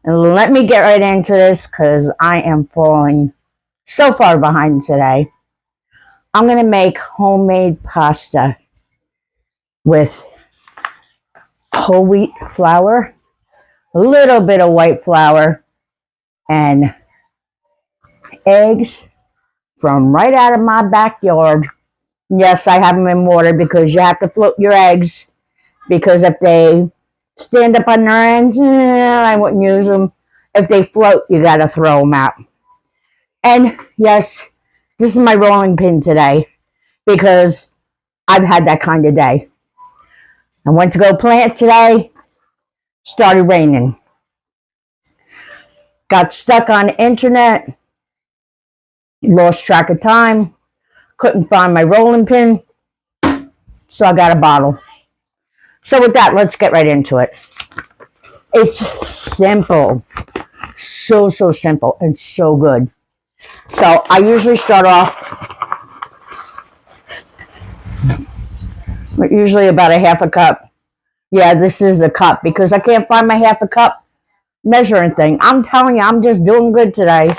And let me get right into this because I am falling so far behind today. I'm going to make homemade pasta with whole wheat flour, a little bit of white flour, and eggs from right out of my backyard. Yes, I have them in water because you have to float your eggs, because if they stand up on their ends, I wouldn't use them. If they float, you got to throw them out. And yes, this is my rolling pin today because I've had that kind of day. I went to go plant today, started raining. Got stuck on the internet, lost track of time, couldn't find my rolling pin, so I got a bottle. So with that, let's get right into it. It's simple. So simple and so good. So I usually start off with usually about a half a cup. Yeah, this is a cup because I can't find my half a cup measuring thing. I'm telling you, I'm just doing good today.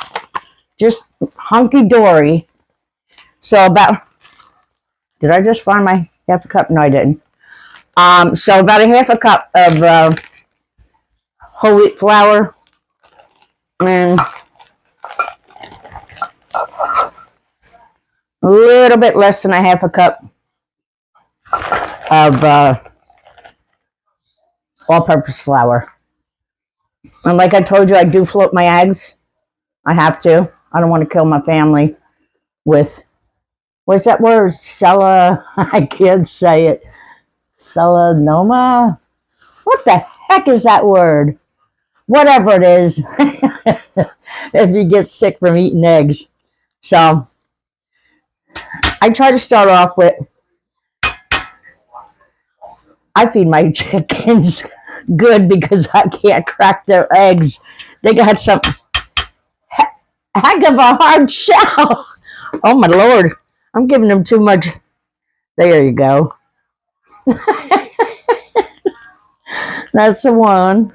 Just hunky-dory. So about, did I just find my half a cup? No, I didn't. So about a half a cup of whole wheat flour and a little bit less than a half a cup of all-purpose flour. And like I told you, I do float my eggs. I have to. I don't want to kill my family with, what's that word? I can't say it. Selenoma? What the heck is that word? Whatever it is. If you get sick from eating eggs. So, I try to start off with, I feed my chickens good because I can't crack their eggs. They got some heck of a hard shell. Oh my Lord. I'm giving them too much. There you go. That's the one.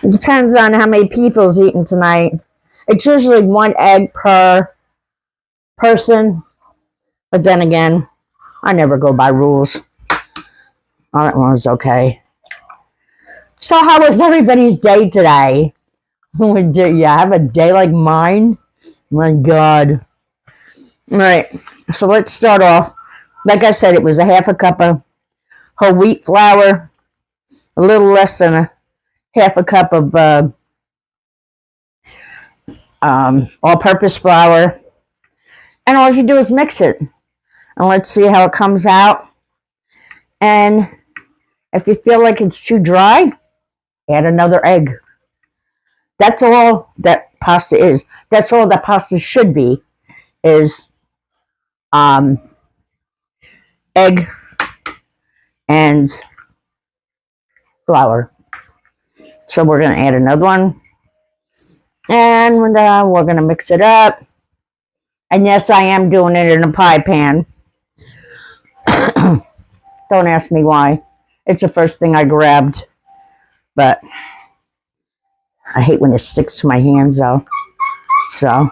It depends on how many people's eating tonight. It's usually one egg per person. But then again, I never go by rules. All that one's okay. So how was everybody's day today? Do you have a day like mine? My God. All right. So let's start off. Like I said, it was a half a cup of whole wheat flour, a little less than a half a cup of all-purpose flour, and all you do is mix it. And let's see how it comes out. And if you feel like it's too dry, add another egg. That's all that pasta is. That's all that pasta should be, is egg and flour. So we're going to add another one. And we're going to mix it up. And yes, I am doing it in a pie pan. Don't ask me why. It's the first thing I grabbed. But I hate when it sticks to my hands, though. So,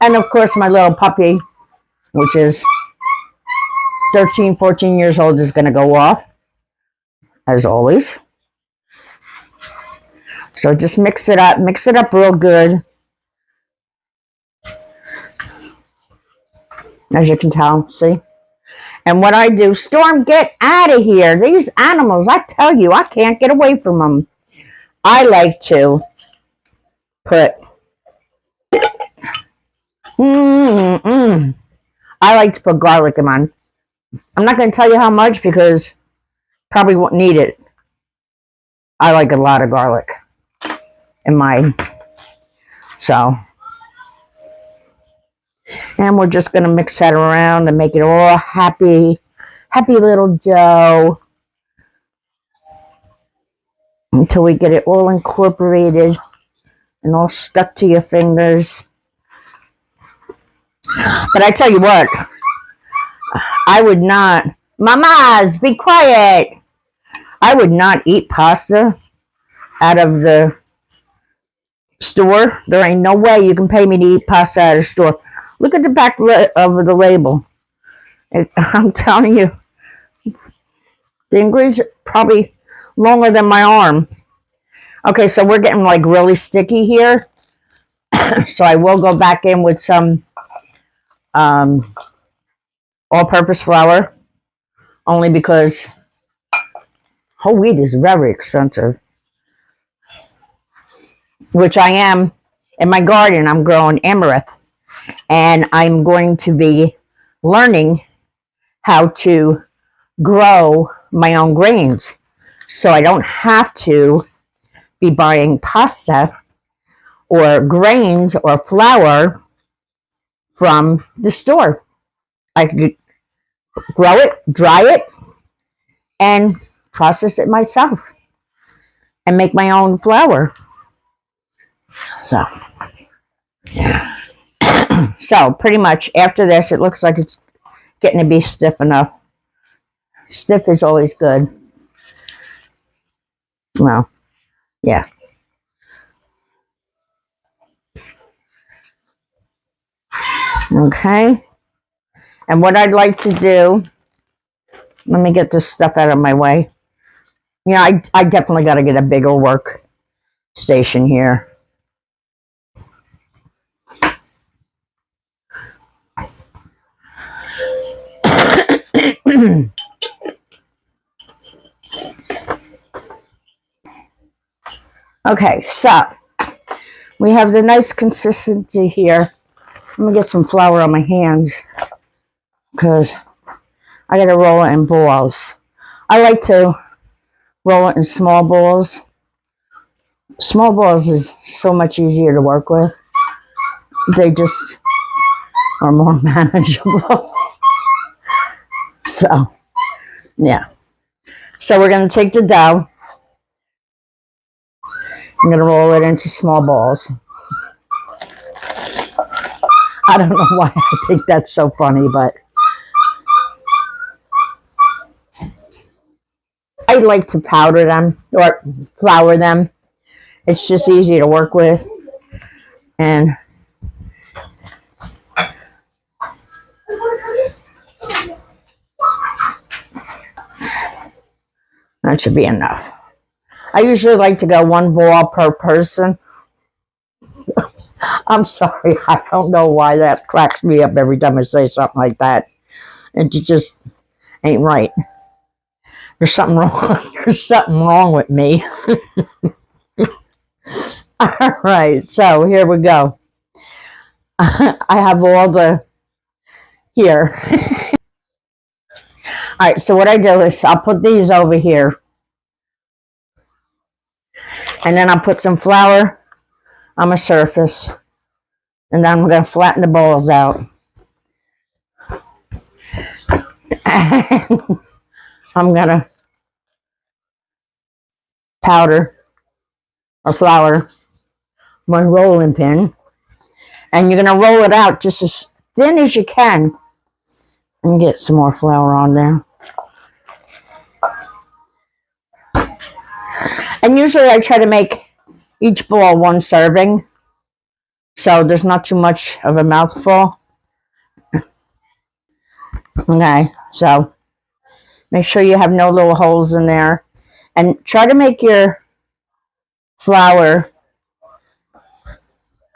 and of course, my little puppy, which is 13, 14 years old, is going to go off, as always. So just mix it up real good. As you can tell, see? And what I do, Storm, get out of here. These animals, I tell you, I can't get away from them. I like to put, I like to put garlic in mine. I'm not going to tell you how much because probably won't need it. I like a lot of garlic in mine. So, and we're just going to mix that around and make it all happy little dough until we get it all incorporated and all stuck to your fingers. But I tell you what, I would not, mamas, be quiet. I would not eat pasta out of the store. There ain't no way you can pay me to eat pasta out of the store. Look at the back of the label. I'm telling you, the ingredients are probably longer than my arm. Okay, so we're getting like really sticky here. So I will go back in with some all-purpose flour, only because whole wheat is very expensive. Which I am, in my garden, I'm growing amaranth. And I'm going to be learning how to grow my own grains. So I don't have to be buying pasta or grains or flour from the store. I could grow it, dry it, and process it myself and make my own flour. So pretty much after this, it looks like it's getting to be stiff enough. Stiff is always good. Well, yeah. Okay. And what I'd like to do, let me get this stuff out of my way. Yeah, I definitely got to get a bigger work station here. Okay, so we have the nice consistency here. Let me get some flour on my hands because I got to roll it in balls. I like to roll it in small balls. Small balls is so much easier to work with. They just are more manageable. So, yeah. So we're going to take the dough. I'm going to roll it into small balls. I don't know why I think that's so funny, but I like to powder them or flour them. It's just easy to work with. And that should be enough. I usually like to go one ball per person. I'm sorry. I don't know why that cracks me up every time I say something like that. It just ain't right. There's something wrong. There's something wrong with me. All right. So here we go. I have all the here. All right. So what I do is I'll put these over here. And then I'll put some flour on my surface. And then I'm going to flatten the balls out. And I'm going to powder or flour my rolling pin. And you're going to roll it out just as thin as you can. And get some more flour on there. And usually I try to make each ball one serving. So there's not too much of a mouthful. Okay, so make sure you have no little holes in there. And try to make your flour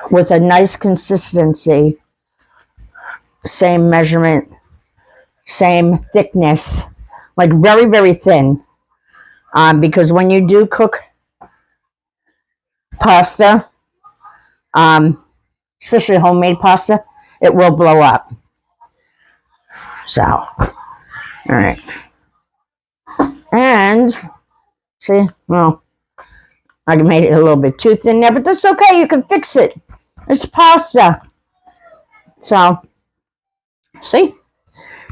with a nice consistency. Same measurement, same thickness. Like very, very thin. Because when you do cook pasta, especially homemade pasta, it will blow up. So, all right. And, see, well, I made it a little bit too thin there, but that's okay. You can fix it. It's pasta. So, see?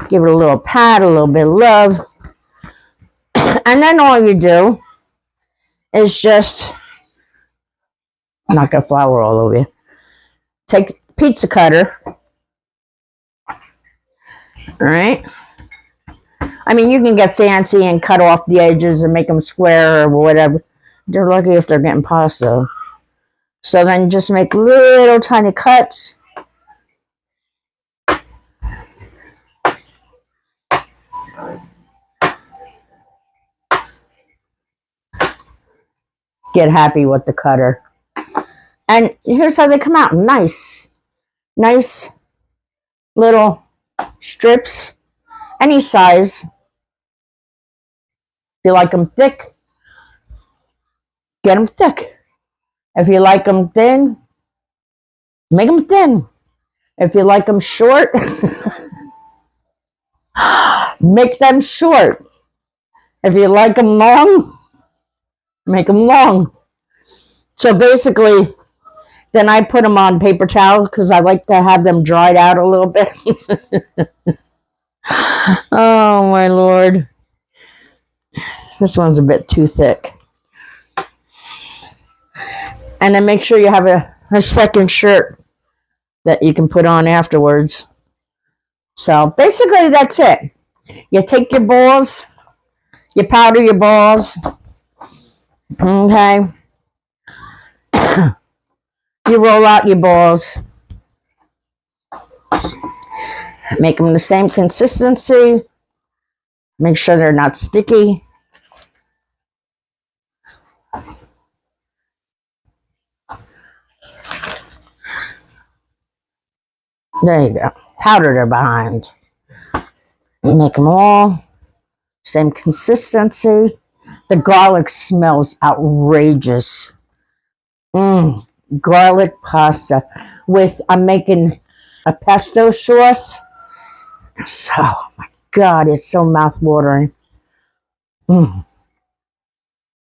Give it a little pat, a little bit of love. And then all you do is just, I'm not going to flour all over you. Take pizza cutter. All right. I mean, you can get fancy and cut off the edges and make them square or whatever. They're lucky if they're getting pasta. So then just make little tiny cuts. Get happy with the cutter. And here's how they come out. Nice little strips. Any size. If you like them thick, get them thick. If you like them thin, make them thin. If you like them short, make them short. If you like them long, make them long. So basically, then I put them on paper towel because I like to have them dried out a little bit. Oh, my Lord. This one's a bit too thick. And then make sure you have a second shirt that you can put on afterwards. So basically that's it. You take your balls, you powder your balls, okay? You roll out your balls. Make them the same consistency. Make sure they're not sticky. There you go. Powder their behind. Make them all same consistency. The garlic smells outrageous. Garlic pasta with, I'm making a pesto sauce. So, oh my God, it's so mouth-watering.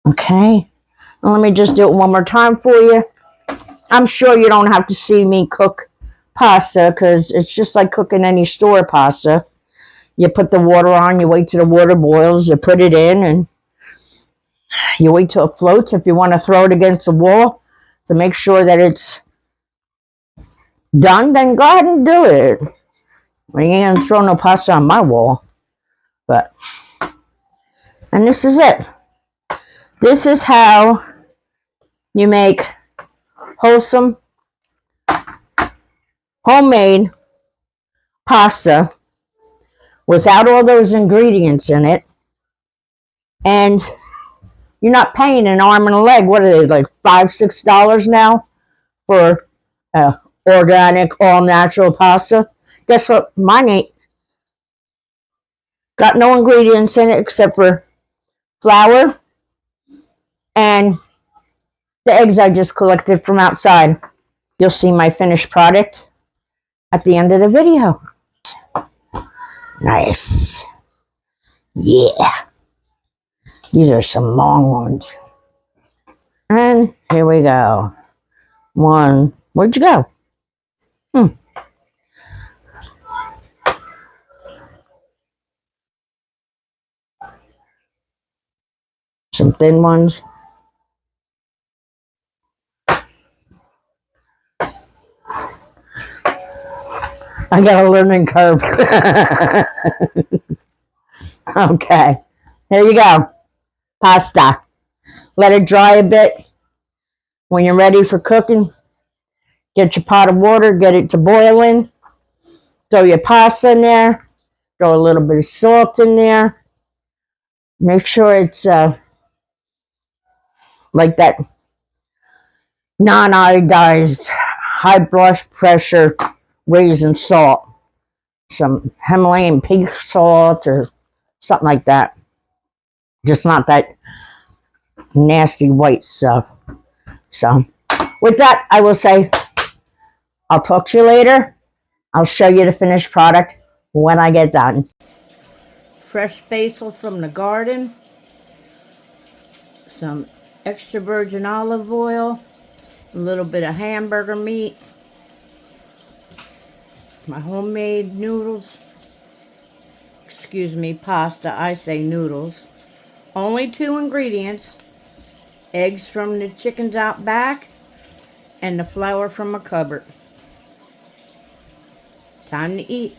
Okay. Let me just do it one more time for you. I'm sure you don't have to see me cook pasta because it's just like cooking any store pasta. You put the water on, you wait till the water boils, you put it in, and you wait till it floats. If you want to throw it against the wall to make sure that it's done, then go ahead and do it. I ain't gonna throw no pasta on my wall. But, and this is it. This is how you make wholesome, homemade pasta without all those ingredients in it. And you're not paying an arm and a leg. What are they, like $5, $6 now for organic, all natural pasta? Guess what? Mine ain't. Got no ingredients in it except for flour and the eggs I just collected from outside. You'll see my finished product at the end of the video. Nice. Yeah. These are some long ones. And here we go. One. Where'd you go? Some thin ones. I got a learning curve. Okay. Here you go. Pasta. Let it dry a bit. When you're ready for cooking, get your pot of water, get it to boiling. Throw your pasta in there. Throw a little bit of salt in there. Make sure it's like that non-iodized, high blood pressure raisin salt. Some Himalayan pink salt or something like that. Just not that nasty white stuff. So, with that, I will say, I'll talk to you later. I'll show you the finished product when I get done. Fresh basil from the garden. Some extra virgin olive oil. A little bit of hamburger meat. My homemade noodles. Excuse me, pasta. I say noodles. Only 2 ingredients. Eggs from the chickens out back. And the flour from a cupboard. Time to eat.